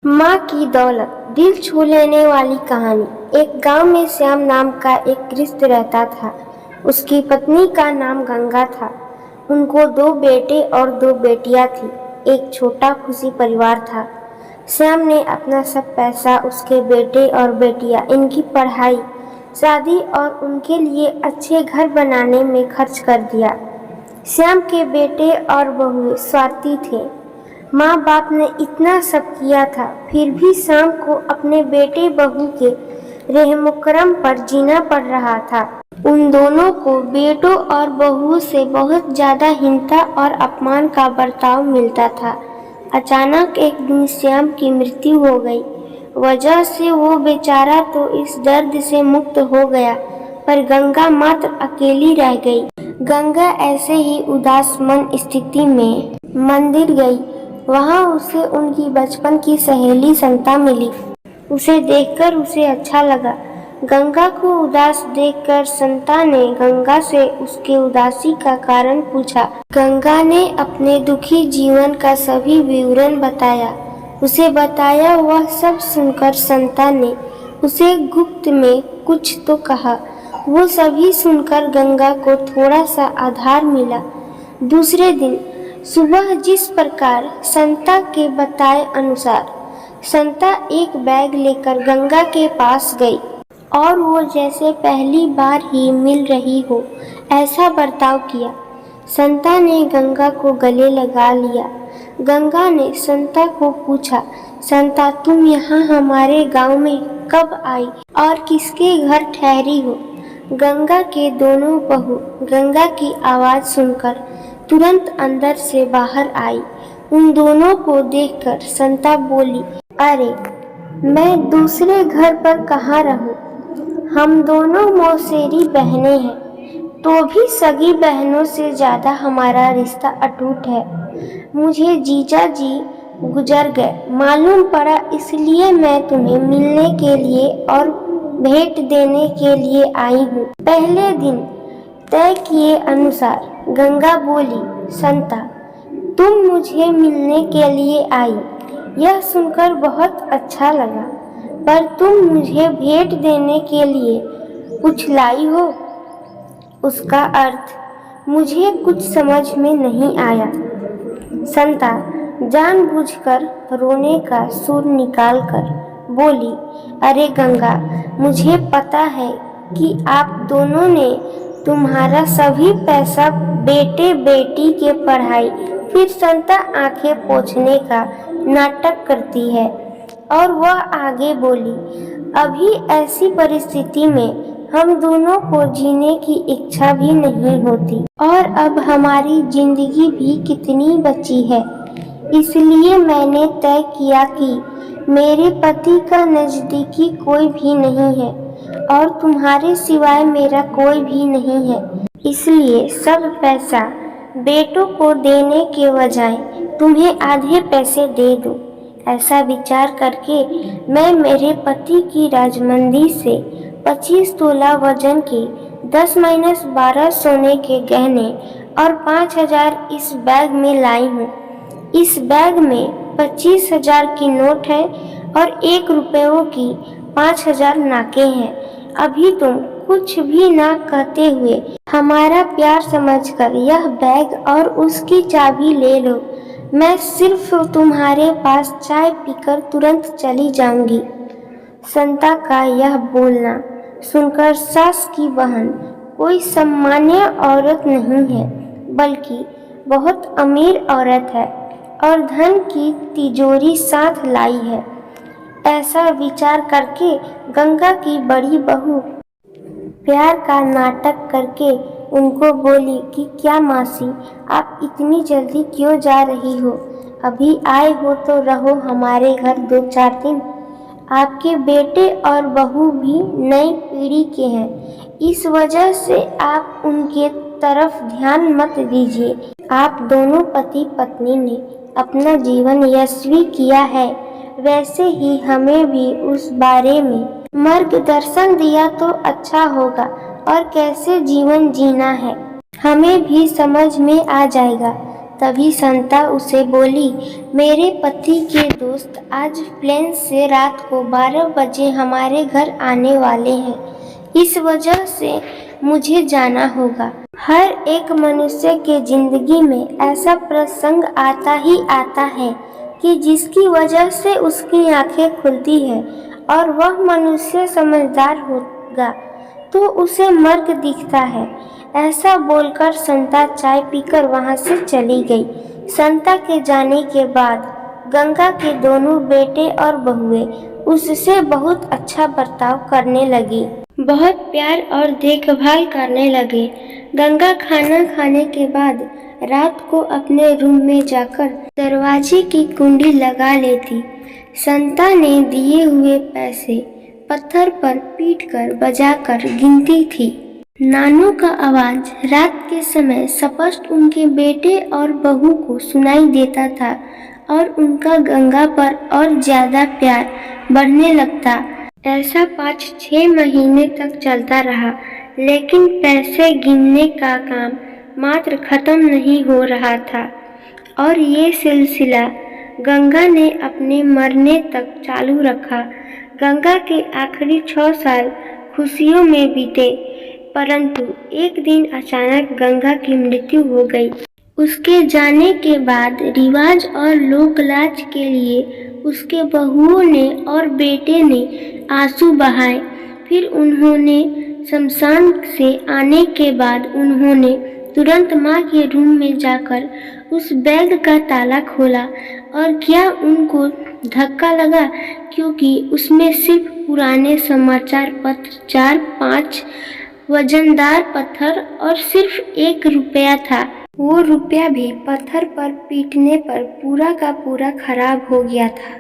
माँ की दौलत, दिल छू लेने वाली कहानी। एक गांव में श्याम नाम का एक गृहस्थ रहता था। उसकी पत्नी का नाम गंगा था। उनको 2 बेटे और 2 बेटियां थी। एक छोटा खुशी परिवार था। श्याम ने अपना सब पैसा उसके बेटे और बेटियां, इनकी पढ़ाई, शादी और उनके लिए अच्छे घर बनाने में खर्च कर दिया। श्याम के बेटे और बहुएं स्वार्थी थे। माँ बाप ने इतना सब किया था, फिर भी श्याम को अपने बेटे बहू के रहमकरम पर जीना पड़ रहा था। उन दोनों को बेटों और बहुओं से बहुत ज्यादा हिंसा और अपमान का बर्ताव मिलता था। अचानक एक दिन श्याम की मृत्यु हो गई। वजह से वो बेचारा तो इस दर्द से मुक्त हो गया, पर गंगा मात्र अकेली रह गई। गंगा ऐसे ही उदास मन स्थिति में मंदिर गई। वहाँ उसे उनकी बचपन की सहेली संता मिली। उसे देखकर उसे अच्छा लगा। गंगा को उदास देखकर संता ने गंगा से उसके उदासी का कारण पूछा। गंगा ने अपने दुखी जीवन का सभी विवरण बताया। उसे बताया वह सब सुनकर संता ने उसे गुप्त में कुछ तो कहा। वो सभी सुनकर गंगा को थोड़ा सा आधार मिला। दूसरे दिन सुबह जिस प्रकार संता के बताए अनुसार संता एक बैग लेकर गंगा के पास गई और वो जैसे पहली बार ही मिल रही हो ऐसा बर्ताव किया। संता ने गंगा को गले लगा लिया। गंगा ने संता को पूछा, संता तुम यहाँ हमारे गांव में कब आई और किसके घर ठहरी हो? गंगा के दोनों बहू गंगा की आवाज सुनकर तुरंत अंदर से बाहर आई। उन दोनों को देखकर संता बोली, अरे मैं दूसरे घर पर कहाँ रहूं? हम दोनों मौसेरी बहनें हैं, तो भी सगी बहनों से ज्यादा हमारा रिश्ता अटूट है। मुझे जीजा जी गुजर गए मालूम पड़ा, इसलिए मैं तुम्हें मिलने के लिए और भेंट देने के लिए आई हूँ। पहले दिन तय किए अनुसार गंगा बोली, संता तुम मुझे मिलने के लिए आई, यह सुनकर बहुत अच्छा लगा, पर तुम मुझे भेंट देने के लिए कुछ लाई हो, उसका अर्थ मुझे कुछ समझ में नहीं आया। संता जानबूझकर रोने का सुर निकालकर बोली, अरे गंगा, मुझे पता है कि आप दोनों ने तुम्हारा सभी पैसा बेटे बेटी के पढ़ाई। फिर संता आंखें पोंछने का नाटक करती है और वह आगे बोली, अभी ऐसी परिस्थिति में हम दोनों को जीने की इच्छा भी नहीं होती और अब हमारी जिंदगी भी कितनी बची है। इसलिए मैंने तय किया कि मेरे पति का नजदीकी कोई भी नहीं है और तुम्हारे सिवाय मेरा कोई भी नहीं है। इसलिए सब पैसा बेटों को देने के बजाय तुम्हें आधे पैसे दे दूं। ऐसा विचार करके मैं मेरे पति की राजमंदी से 25 तोला वजन के 10-12 सोने के गहने और 5,000 इस बैग में लाई हूँ। इस बैग में 25,000 की नोट है और 1 रुपयों की 5,000 नाके हैं। अभी तुम कुछ भी ना कहते हुए हमारा प्यार समझकर यह बैग और उसकी चाबी ले लो। मैं सिर्फ तुम्हारे पास चाय पीकर तुरंत चली जाऊंगी। संता का यह बोलना सुनकर सास की बहन कोई सामान्य औरत नहीं है, बल्कि बहुत अमीर औरत है और धन की तिजोरी साथ लाई है। ऐसा विचार करके गंगा की बड़ी बहू प्यार का नाटक करके उनको बोली कि क्या मासी, आप इतनी जल्दी क्यों जा रही हो? अभी आए हो तो रहो हमारे घर 2-4 दिन। आपके बेटे और बहू भी नई पीढ़ी के हैं, इस वजह से आप उनके तरफ ध्यान मत दीजिए। आप दोनों पति पत्नी ने अपना जीवन यशस्वी किया है, वैसे ही हमें भी उस बारे में मार्गदर्शन दिया तो अच्छा होगा और कैसे जीवन जीना है हमें भी समझ में आ जाएगा। तभी संता उसे बोली, मेरे पति के दोस्त आज प्लेन से रात को 12 बजे हमारे घर आने वाले हैं, इस वजह से मुझे जाना होगा। हर एक मनुष्य के जिंदगी में ऐसा प्रसंग आता ही आता है कि जिसकी वजह से उसकी आंखें खुलती है और वह मनुष्य समझदार होगा तो उसे मार्ग दिखता है। ऐसा बोलकर संता चाय पीकर वहां से चली गई। संता के जाने के बाद गंगा के दोनों बेटे और बहुएं उससे बहुत अच्छा बर्ताव करने लगी, बहुत प्यार और देखभाल करने लगे। गंगा खाना खाने के बाद रात को अपने रूम में जाकर दरवाजे की कुंडी लगा लेती। संता ने दिए हुए पैसे पत्थर पर पीटकर बजाकर गिनती थी। नानों का आवाज रात के समय स्पष्ट उनके बेटे और बहू को सुनाई देता था और उनका गंगा पर और ज्यादा प्यार बढ़ने लगता। ऐसा 5-6 महीने तक चलता रहा, लेकिन पैसे गिनने का काम मात्र खत्म नहीं हो रहा था और ये सिलसिला गंगा ने अपने मरने तक चालू रखा। गंगा के आखिरी 6 साल खुशियों में बीते, परंतु एक दिन अचानक गंगा की मृत्यु हो गई। उसके जाने के बाद रिवाज और लोकलाज के लिए उसके बहुओं ने और बेटे ने आंसू बहाए। फिर उन्होंने शमशान से आने के बाद उन्होंने तुरंत माँ के रूम में जाकर उस बैग का ताला खोला और क्या उनको धक्का लगा, क्योंकि उसमें सिर्फ पुराने समाचार पत्र, 4-5 वजनदार पत्थर और सिर्फ 1 रुपया था। वो रुपया भी पत्थर पर पीटने पर पूरा का पूरा खराब हो गया था।